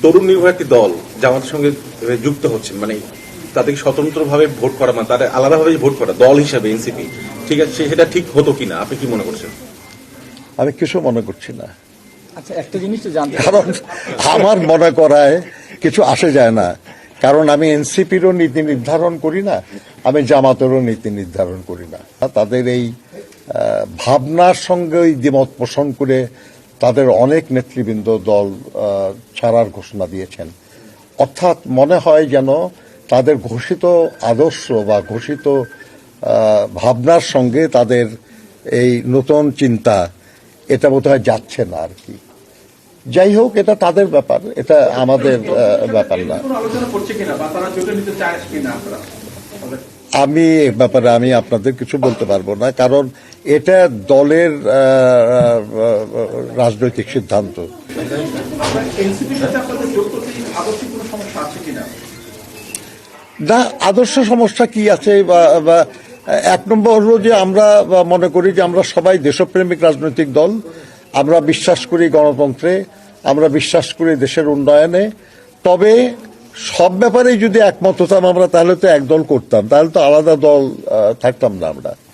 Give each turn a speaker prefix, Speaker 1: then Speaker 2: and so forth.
Speaker 1: তরুণ নির্ভর একটি দল জামাতের সঙ্গে যুক্ত হচ্ছেন, মানে তাদেরকে স্বতন্ত্রভাবে ভোট করা, মানে তাদের আলাদাভাবে ভোট করা দল হিসাবে এনসিপি, ঠিক আছে, সেটা ঠিক হতো কিনা আপনি কি মনে করছেন?
Speaker 2: আমি কিছু মনে করছি না।
Speaker 3: আচ্ছা, একটা জিনিস তো জানতে,
Speaker 2: কারণ আমার মনে করায় কিছু আসে যায় না, কারণ আমি এনসিপিরও নীতি নির্ধারণ করি না, আমি জামাতেরও নীতি নির্ধারণ করি না। তাদের এই ভাবনার সঙ্গে দ্বিমত পোষণ করে তাদের অনেক নেতৃবৃন্দ দল ছাড়ার ঘোষণা দিয়েছেন। অর্থাৎ মনে হয় যেন তাদের ঘোষিত আদর্শ বা ঘোষিত ভাবনার সঙ্গে তাদের এই নতুন চিন্তা এটা বোধহয় যাচ্ছে না আর কি। যাই হোক, এটা তাদের ব্যাপার, এটা আমাদের ব্যাপার না। আমি এ ব্যাপারে আমি আপনাদের কিছু বলতে পারবো না, কারণ এটা দলের রাজনৈতিক সিদ্ধান্ত। না, আদর্শ সমস্যা কি আছে? বা এক নম্বর হলো যে আমরা মনে করি যে আমরা সবাই দেশপ্রেমিক রাজনৈতিক দল, আমরা বিশ্বাস করি গণতন্ত্রে, আমরা বিশ্বাস করি দেশের উন্নয়নে। তবে সব ব্যাপারেই যদি একমত হতাম আমরা, তাহলে তো এক দল করতাম, তাহলে তো আলাদা দল থাকতাম না আমরা।